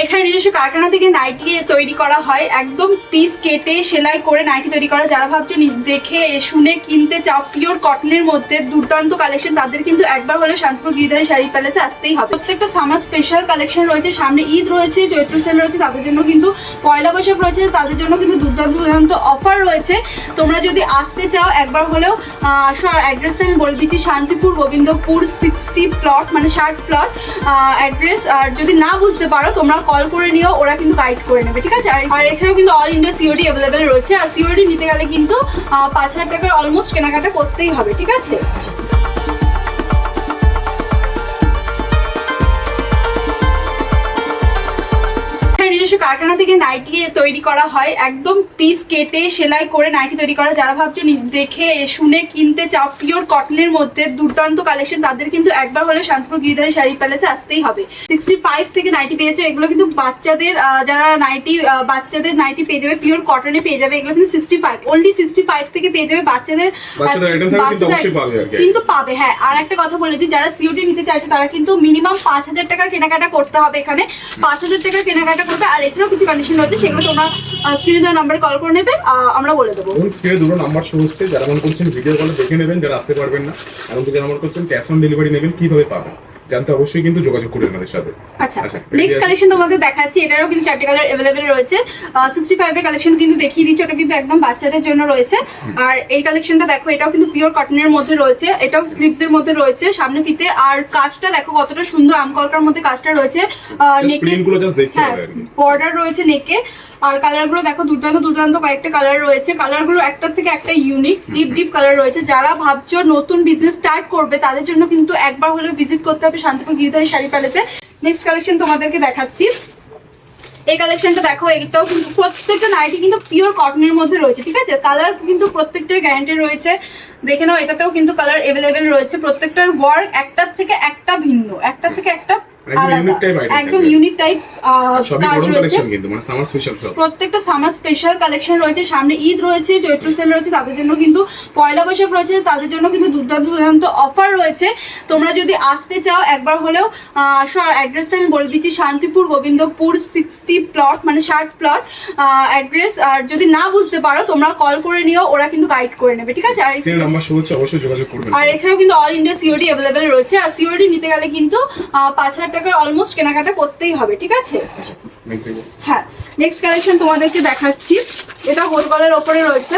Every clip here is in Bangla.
এখানে নিজস্ব কারখানা থেকে নাইটি তৈরি করা হয়, একদম পিস কেটে সেলাই করে নাইটি তৈরি করা। যারা ভাবছো দেখে শুনে কিনতে চাও পিওর কটনের মধ্যে দুর্দান্ত কালেকশন, তাদের কিন্তু একবার হলে শান্তিপুর গিরিধারী শাড়ি প্যালেসে আসতেই হবে। প্রত্যেকটা সামার স্পেশাল কালেকশন রয়েছে, সামনে ঈদ রয়েছে, চৈত্র সেল রয়েছে, তাদের জন্য কিন্তু পয়লা বৈশাখ রয়েছে, তাদের জন্য কিন্তু দুর্দান্ত অফার রয়েছে। তোমরা যদি আসতে চাও একবার হলেও আসো। আর অ্যাড্রেসটা আমি বলে দিচ্ছি, শান্তিপুর গোবিন্দপুর 60 প্লট, মানে 60 প্লট অ্যাড্রেস। আর যদি না বুঝতে পারো তোমরা কল করে নিও, ওরা কিন্তু গাইড করে নেবে, ঠিক আছে। আর এছাড়াও কিন্তু অল ইন্ডিয়া সিওডি অ্যাভেলেবেল রয়েছে। আর সিওডি নিতে গেলে কিন্তু 5,000 টাকার অলমোস্ট কেনাকাটা করতেই হবে, ঠিক আছে। নিজস্ব কারখানা থেকে নাইটি তৈরি করা হয়, একদম পিস কেটে সেলাই করে নাইটি তৈরি করা। যারা ভাবছো দেখে শুনে কিনতে চাও পিওর কটনের মধ্যে দুর্দান্ত কালেকশন, তাদের কিন্তু একবার হলে শান্তিপুর গিরিধারী শাড়ি প্যালেসে আসতেই হবে। 65 থেকে নাইটি পেয়েছে, এগুলো কিন্তু বাচ্চাদের, যারা বাচ্চাদের নাইটি পেয়ে যাবে, পিওর কটনে পেয়ে যাবে। এগুলো কিন্তু 65 অনলি 65 থেকে পেয়ে যাবে বাচ্চাদের কিন্তু পাবে। হ্যাঁ, আর একটা কথা বলে দিই, যারা সিওডি নিতে চাইছে তারা কিন্তু মিনিমাম 5,000 টাকার কেনাকাটা করতে হবে। এখানে 5,000 টাকার কেনাকাটা করবে। আর এছাড়াও কিছু কন্ডিশন রয়েছে, সেগুলো তোমরা স্ক্রিনে দেওয়া নাম্বারে কল করে নেবে, আমরা বলে দেবো। স্ক্রিনে দুটো নাম্বার শো হচ্ছে, যারা মনে করছেন ভিডিও কলে দেখে নেবেন, যারা আসতে পারবেন না, এবং যারা মনে করছেন ক্যাশ অন ডেলিভারি নেবেন, কিভাবে পাবেন জানতে অবশ্যই কিন্তু যোগাযোগ করবেন আমাদের সাথে। আচ্ছা, নেক্সট কালেকশন তোমাদের দেখাচ্ছি। এটারও কিন্তু 4টে কালার अवेलेबल রয়েছে। 65 এর কালেকশন কিন্তু দেখিয়ে দিচ্ছি, ওটা কিন্তু একদম বাচ্চাদের জন্য রয়েছে। আর এই কালেকশনটা দেখো, এটাও কিন্তু পিওর কটনের মধ্যে রয়েছে, এটাও স্লিভস এর মধ্যে রয়েছে, সামনে ফিতে। আর কাজটা দেখো কতটা সুন্দর, আমকলকার মধ্যে কাজটা রয়েছে। নেকে বর্ডার রয়েছে নেকে। আর কালারগুলো দেখো দুর্দান্ত কয়েকটা কালার রয়েছে। কালারগুলো একটার থেকে একটা ইউনিক, ডিপ কালার রয়েছে। যারা ভাবছো নতুন বিজনেস স্টার্ট করবে, তাদের জন্য কিন্তু একবার হলেও ভিজিট করতে হবে শান্তিপুর গিরিধারী শাড়ি প্যালেসে। নেক্সট কালেকশন তোমাদেরকে দেখাচ্ছি। এই কালেকশনটা দেখো, এটাও কিন্তু প্রত্যেকটা নাইটি কিন্তু পিওর কটনের মধ্যে রয়েছে, ঠিক আছে। কালার কিন্তু প্রত্যেকটার গ্যারান্টি রয়েছে, দেখে নাও। এটাতেও কিন্তু কালার अवेलेबल রয়েছে। প্রত্যেকটার ওয়ার্ক একটার থেকে একটা ভিন্ন, একটার থেকে একটা একদম ইউনিক টাইপ কাজ রয়েছে। প্রত্যেকটা সামার স্পেশাল কালেকশন রয়েছে, সামনে ঈদ রয়েছে, চৈত্র সেল রয়েছে, তাদের জন্য কিন্তু পয়লা বৈশাখ রয়েছে, তাদের জন্য কিন্তু দুর্দান্ত অফার রয়েছে। তোমরা যদি আসতে চাও একবার হলেও আসো। আর অ্যাড্রেসটা আমি বলে দিচ্ছি, শান্তিপুর গোবিন্দপুর 60 প্লট, মানে 60 প্লট অ্যাড্রেস। আর যদি না বুঝতে পারো তোমরা কল করে নিও, ওরা কিন্তু গাইড করে নেবে, ঠিক আছে। আর এছাড়াও কিন্তু অল ইন্ডিয়া সিওডি অ্যাভেলেবেল রয়েছে। আর সিওডি নিতে গেলে কিন্তু 5,000 টাকার অলমোস্ট কেনাকাটা করতেই হবে, ঠিক আছে। হ্যাঁ, নেক্সট কালেকশন তোমাদেরকে দেখাচ্ছি। এটা গোল গলার ওপরে রয়েছে,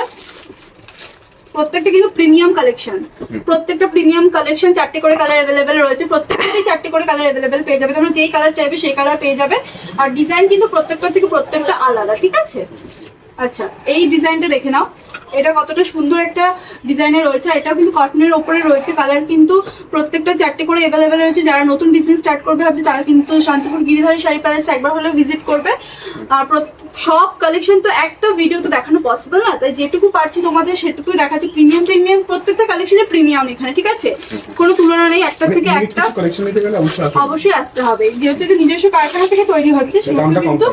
প্রত্যেকটা কিন্তু প্রিমিয়াম কালেকশন। প্রত্যেকটা প্রিমিয়াম কালেকশন, 4টে করে কালার अवेलेबल রয়েছে। প্রত্যেকটাতেই 4টে করে কালার अवेलेबल পেয়ে যাবে। তোমরা যেই কালার চাইবে সেই কালার পেয়ে যাবে। আর ডিজাইন কিন্তু প্রত্যেকটা থেকে প্রত্যেকটা আলাদা, ঠিক আছে। আচ্ছা, এই ডিজাইনটা দেখে নাও, এটা কতটা সুন্দর একটা ডিজাইনের রয়েছে। এটাও কিন্তু কটনের ওপরে রয়েছে। কালার কিন্তু প্রত্যেকটা 4টে করে अवेलेबल রয়েছে। যারা নতুন বিজনেস স্টার্ট করবে ভাবছে, তারা কিন্তু শান্তিপুর গিরিধারী শাড়ি প্যালেসে একবার হলেও ভিজিট করবে। আর সব কালেকশন তো একটা ভিডিও তো দেখানো পসিবল না, তাই যেটুকু পারছি তোমাদের সেটুকুই দেখাচ্ছি। প্রিমিয়াম প্রত্যেকটা কালেকশনে প্রিমিয়াম এখানে, ঠিক আছে। কোনো তুলনা নেই, একটা থেকে একটা অবশ্যই আসতে হবে। যেহেতু এটা নিজস্ব কারখানা থেকে তৈরি হচ্ছে, সেহেতু কিন্তু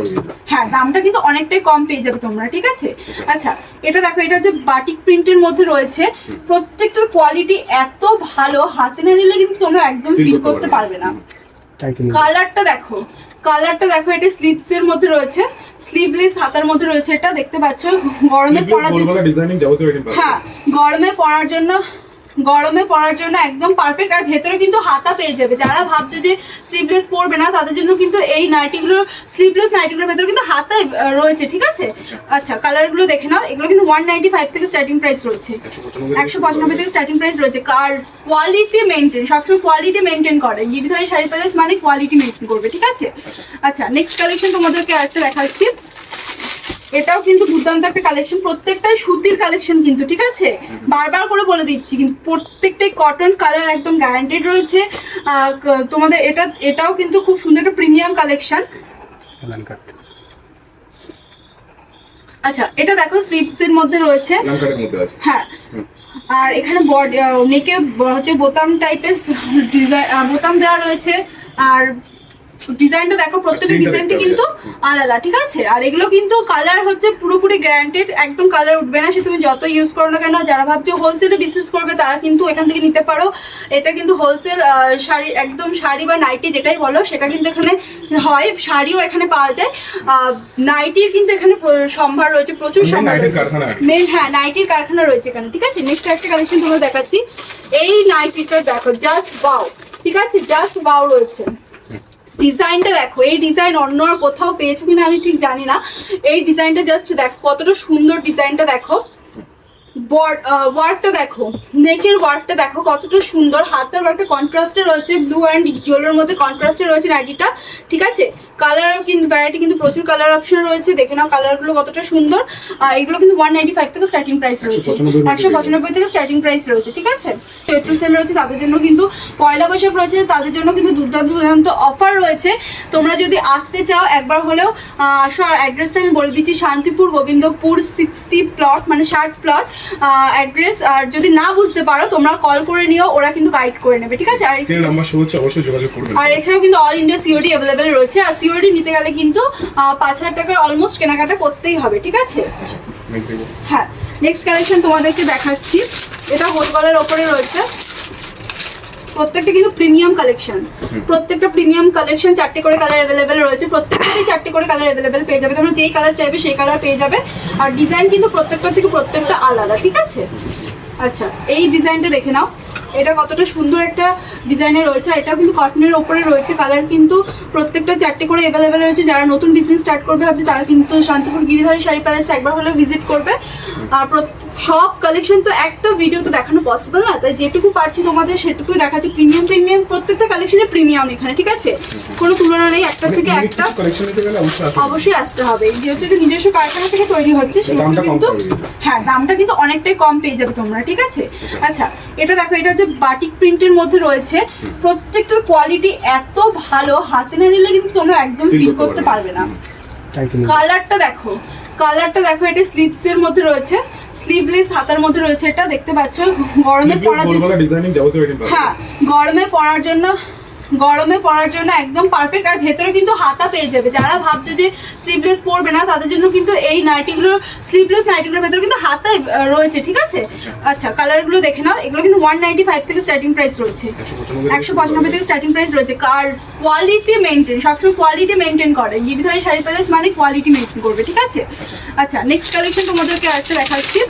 হ্যাঁ, দামটা কিন্তু অনেকটাই কম পেয়ে যাবে তোমরা, ঠিক আছে। আচ্ছা, এটা দেখো, এটা হচ্ছে বাটিক প্রিন্টের মধ্যে রয়েছে। প্রত্যেকটার কোয়ালিটি এত ভালো, হাতে না নিলে কিন্তু তোমরা একদম ফিল করতে পারবে না। কালারটা দেখো, এটা স্লিভস এর মধ্যে রয়েছে, স্লিভলেস হাতার মধ্যে রয়েছে। এটা দেখতে পাচ্ছ, গরমে পরার জন্য, হ্যাঁ, গরমে পরার জন্য একদম পারফেক্ট। আর ভেতরে কিন্তু হাতা পেয়ে যাবে। যারা ভাবছে যে স্লিভলেস পরবে না, তাদের জন্য কিন্তু এই নাইটিগুলো, স্লিভলেস নাইটিগুলোর ভেতরে কিন্তু হাতা রয়েছে, ঠিক আছে। আচ্ছা, কালারগুলো দেখে নাও। এগুলো কিন্তু 195 থেকে স্টার্টিং প্রাইস রয়েছে, 195 থেকে স্টার্টিং প্রাইস রয়েছে। আর কোয়ালিটি মেনটেন, সবসময় কোয়ালিটি মেনটেন করে গিরিধারী শাড়ি প্যালেস, মানে কোয়ালিটি মেনটেন করবে, ঠিক আছে। আচ্ছা, নেক্সট কালেকশন তোমাদেরকে আরেকটা দেখাচ্ছি। এটাও কিন্তু দুর্দান্ত একটা কালেকশন। প্রত্যেকটাই সুতির কালেকশন কিন্তু, ঠিক আছে। বারবার করে বলে দিচ্ছি, কিন্তু প্রত্যেকটাই কটন কালার, একদম গ্যারান্টেড রয়েছে তোমাদের। এটাও কিন্তু খুব সুন্দর একটা প্রিমিয়াম কালেকশন। আচ্ছা, এটা দেখো, স্লিভস এর মধ্যে রয়েছে, হ্যাঁ। আর এখানে নেকে হচ্ছে বোতাম টাইপের ডিজাইন, বোতাম দেওয়া রয়েছে। আর ডিজাইনটা দেখো, প্রত্যেকটা ডিজাইনটা কিন্তু আলাদা, ঠিক আছে। আর এগুলো কিন্তু কালার হচ্ছে পুরোপুরি গ্যারান্টেড, একদম কালার উঠবে না, সে তুমি যত ইউজ করো না কেন। যারা ভাবছো হোলসেলে বিজনেস করবে তারা কিন্তু এখান থেকে নিতে পারো। এটা কিন্তু হোলসেল শাড়ি, একদম শাড়ি বা নাইটি যেটাই বলো সেটা কিন্তু এখানে হয়, শাড়িও এখানে পাওয়া যায়, নাইটির কিন্তু এখানে সম্ভার রয়েছে, প্রচুর সম্ভার রয়েছে। হ্যাঁ, নাইটির কারখানা রয়েছে এখানে, ঠিক আছে। নেক্সট একটা কালেকশন তোমাকে দেখাচ্ছি। এই নাইটিটা দেখো, জাস্ট ওয়াও, ঠিক আছে, জাস্ট ওয়াও রয়েছে। ডিজাইনটা দেখো, এই ডিজাইন অন্য আর কোথাও পেয়েছো কিনা আমি ঠিক জানি না। এই ডিজাইনটা জাস্ট দেখো কতটা সুন্দর, ডিজাইনটা দেখো, ওয়ার্কটা দেখো, নেকের ওয়ার্কটা দেখো কতটা সুন্দর, হাতের ওয়ার্কটা কন্ট্রাস্টে রয়েছে, ব্লু অ্যান্ড ইয়েলোর মধ্যে কন্ট্রাস্টে রয়েছে নাইটিটা, ঠিক আছে। কালার কিন্তু ভ্যারাইটি কিন্তু প্রচুর কালার অপশন রয়েছে, দেখে নাও কালারগুলো কতটা সুন্দর। এগুলো কিন্তু 195 থেকে স্টার্টিং প্রাইস রয়েছে, 195 থেকে স্টার্টিং প্রাইস রয়েছে, ঠিক আছে। চৈত্র সেল রয়েছে তাদের জন্য, কিন্তু পয়লা বৈশাখ রয়েছে তাদের জন্য কিন্তু দুর্দান্ত অফার রয়েছে। তোমরা যদি আসতে চাও একবার হলেও আসো। আর অ্যাড্রেসটা আমি বলে দিচ্ছি, শান্তিপুর গোবিন্দপুর 60 প্লট, মানে 60 প্লট অ্যাড্রেস। আর যদি না বুঝতে পারো তোমরা কল করে নিও, ওরা কিন্তু গাইড করে নেবে, ঠিক আছে। আর এছাড়াও কিন্তু অল ইন্ডিয়া সিওডি অ্যাভেলেবেল রয়েছে। আর সিওডি নিতে গেলে কিন্তু 5,000 টাকার অলমোস্ট কেনাকাটা করতেই হবে, ঠিক আছে। হ্যাঁ, নেক্সট কালেকশন তোমাদেরকে দেখাচ্ছি। এটা হোল গলার ওপরে রয়েছে, প্রত্যেকটা কিন্তু প্রিমিয়াম কালেকশন, প্রত্যেকটা প্রিমিয়াম কালেকশন। 4টে করে কালার অ্যাভেলেবেল রয়েছে, প্রত্যেকটাতেই 4টে করে কালার অ্যাভেলেবেল পেয়ে যাবে। তোমরা যেই কালার চাইবে সেই কালার পেয়ে যাবে। আর ডিজাইন কিন্তু প্রত্যেকটা থেকে প্রত্যেকটা আলাদা, ঠিক আছে। আচ্ছা, এই ডিজাইনটা দেখে নাও, এটা কতটা সুন্দর একটা ডিজাইনে রয়েছে। আর এটাও কিন্তু কটনের ওপরে রয়েছে, কালার কিন্তু প্রত্যেকটা 4টে করে অ্যাভেলেবেল রয়েছে। যারা নতুন বিজনেস স্টার্ট করবে ভাবছে তারা কিন্তু শান্তিপুর গিরিধারী শাড়ি প্যালেস একবার হলেও ভিজিট করবে। আর সব কালেকশন তো একটা ভিডিও তো দেখানো পসিবল না, তাই যেটুকু পারছি তোমাদের সেটুকুই দেখাচ্ছি। প্রিমিয়াম প্রত্যেকটা কালেকশনে প্রিমিয়াম এখানে, ঠিক আছে, কোনো তুলনা নেই। একটা থেকে একটা অবশ্যই আসতে হবে, যেহেতু এটা নিজস্ব কারখানা থেকে তৈরি হচ্ছে সেহেতু কিন্তু হ্যাঁ দামটা কিন্তু অনেকটাই কম পেয়ে যাবে তোমরা, ঠিক আছে। আচ্ছা, এটা দেখো, এটা হচ্ছে বাটিক প্রিন্টের মধ্যে রয়েছে, প্রত্যেকটার কোয়ালিটি এত ভালো, হাতে না নিলে কিন্তু তোমরা একদম ফিল করতে পারবে না। কালারটা দেখো, কালারটা দেখো, এটা স্লিভস এর মধ্যে রয়েছে, স্লিভলেস হাতার মধ্যে রয়েছে। এটা দেখতে পাচ্ছ, গরমে পরার জন্য, হ্যাঁ গরমে পরার জন্য একদম পারফেক্ট। আর ভেতরে কিন্তু হাতা পেয়ে যাবে। যারা ভাবছে যে স্লিভলেস পরবে না তাদের জন্য কিন্তু এই নাইটিগুলো, স্লিভলেস নাইটিগুলোর ভেতরে কিন্তু হাতা রয়েছে, ঠিক আছে। আচ্ছা, কালারগুলো দেখে নাও। এগুলো কিন্তু 195 থেকে স্টার্টিং প্রাইস রয়েছে, 195 থেকে স্টার্টিং প্রাইস রয়েছে। আর কোয়ালিটি মেনটেন, সবসময় কোয়ালিটি মেনটেন করে গিরিধারী শাড়ি প্যালেস, মানে কোয়ালিটি মেনটেন করবে, ঠিক আছে। আচ্ছা, নেক্সট কালেকশন তোমাদেরকে আরেকটা দেখাচ্ছি।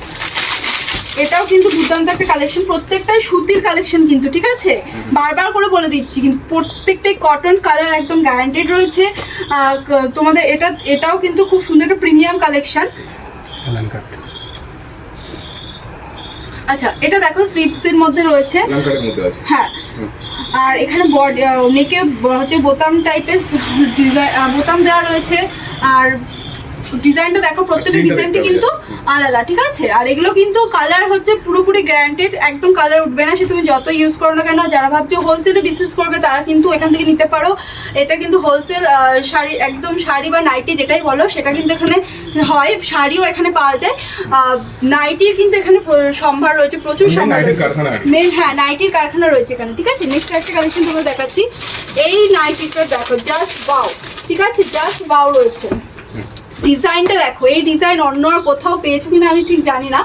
এটাও কিন্তু দুর্দান্ত একটা কালেকশন, প্রত্যেকটাই সুতির কালেকশন কিন্তু, ঠিক আছে। বারবার করে বলে দিচ্ছি, কিন্তু প্রত্যেকটাই কটন কালার একদম গ্যারান্টেড রয়েছে তোমাদের। এটাও কিন্তু খুব সুন্দর একটা প্রিমিয়াম কালেকশন। আচ্ছা, এটা দেখো স্লিভস এর মধ্যে রয়েছে, হ্যাঁ। আর এখানে নেকে হচ্ছে বোতাম টাইপের ডিজাইন, বোতাম দেওয়া রয়েছে। আর ডিজাইনটা দেখো, প্রত্যেকটা ডিজাইনটা কিন্তু আলাদা, ঠিক আছে। আর এগুলো কিন্তু কালার হচ্ছে পুরোপুরি গ্যারান্টেড, একদম কালার উঠবে না, সে তুমি যত ইউজ করো না কেন। যারা ভাবছো হোলসেলে বিজনেস করবে তারা কিন্তু এখান থেকে নিতে পারো। এটা কিন্তু হোলসেল শাড়ি, একদম শাড়ি বা নাইটি যেটাই বলো সেটা কিন্তু এখানে হয়, শাড়িও এখানে পাওয়া যায়, নাইটির কিন্তু এখানে সম্ভার রয়েছে, প্রচুর সম্ভার রয়েছে। হ্যাঁ, নাইটির কারখানা রয়েছে এখানে, ঠিক আছে। নেক্সট একটা কালেকশন তোমাকে দেখাচ্ছি। এই নাইটিটা দেখো, জাস্ট ওয়াও, ঠিক আছে, জাস্ট ওয়াও রয়েছে। ডিজাইনটা দেখো, এই ডিজাইন অন্য আর কোথাও পেয়েছো কিনা আমি ঠিক জানি না।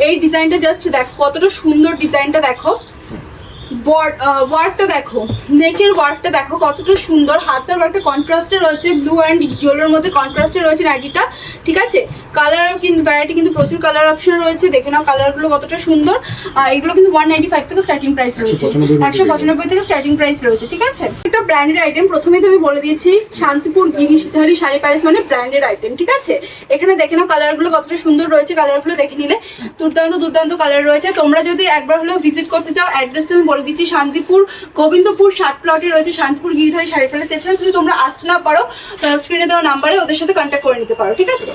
এই ডিজাইনটা জাস্ট দেখো কতটা সুন্দর, ডিজাইনটা দেখো, ওয়ার্কটা দেখো, নেকের ওয়ার্কটা দেখো কতটা সুন্দর, হাতের ওয়ার্কটা কন্ট্রাস্টে রয়েছে, ব্লু অ্যান্ড ইয়েলোর মধ্যে কন্ট্রাস্টে রয়েছে নাইটিটা, ঠিক আছে। কালার কিন্তু ভ্যারাইটি কিন্তু প্রচুর কালার অপশন রয়েছে, দেখে নাও কালারগুলো কতটা সুন্দর। এগুলো কিন্তু 195 থেকে স্টার্টিং প্রাইস রয়েছে, 195 থেকে স্টার্টিং প্রাইস রয়েছে, ঠিক আছে। একটা ব্র্যান্ডেড আইটেম, প্রথমেই তো আমি বলে দিয়েছি শান্তিপুর গিরিধারী শাড়ি প্যালেস মানে ব্র্যান্ডেড আইটেম, ঠিক আছে। এখানে দেখে নাও কালারগুলো কতটা সুন্দর রয়েছে, কালারগুলো দেখে নিলে দুর্দান্ত কালার রয়েছে। তোমরা যদি একবার হলেও ভিজিট করতে চাও, অ্যাড্রেসটা আমি বলে দিচ্ছি, শান্তিপুর গোবিন্দপুর 60 প্লটে রয়েছে শান্তিপুর গিরিধারী শাড়ি প্যালেস। এছাড়াও যদি তোমরা আসতে না পারো, স্ক্রিনে দেওয়া নাম্বারে ওদের সাথে কন্ট্যাক্ট করে নিতে পারো, ঠিক আছে।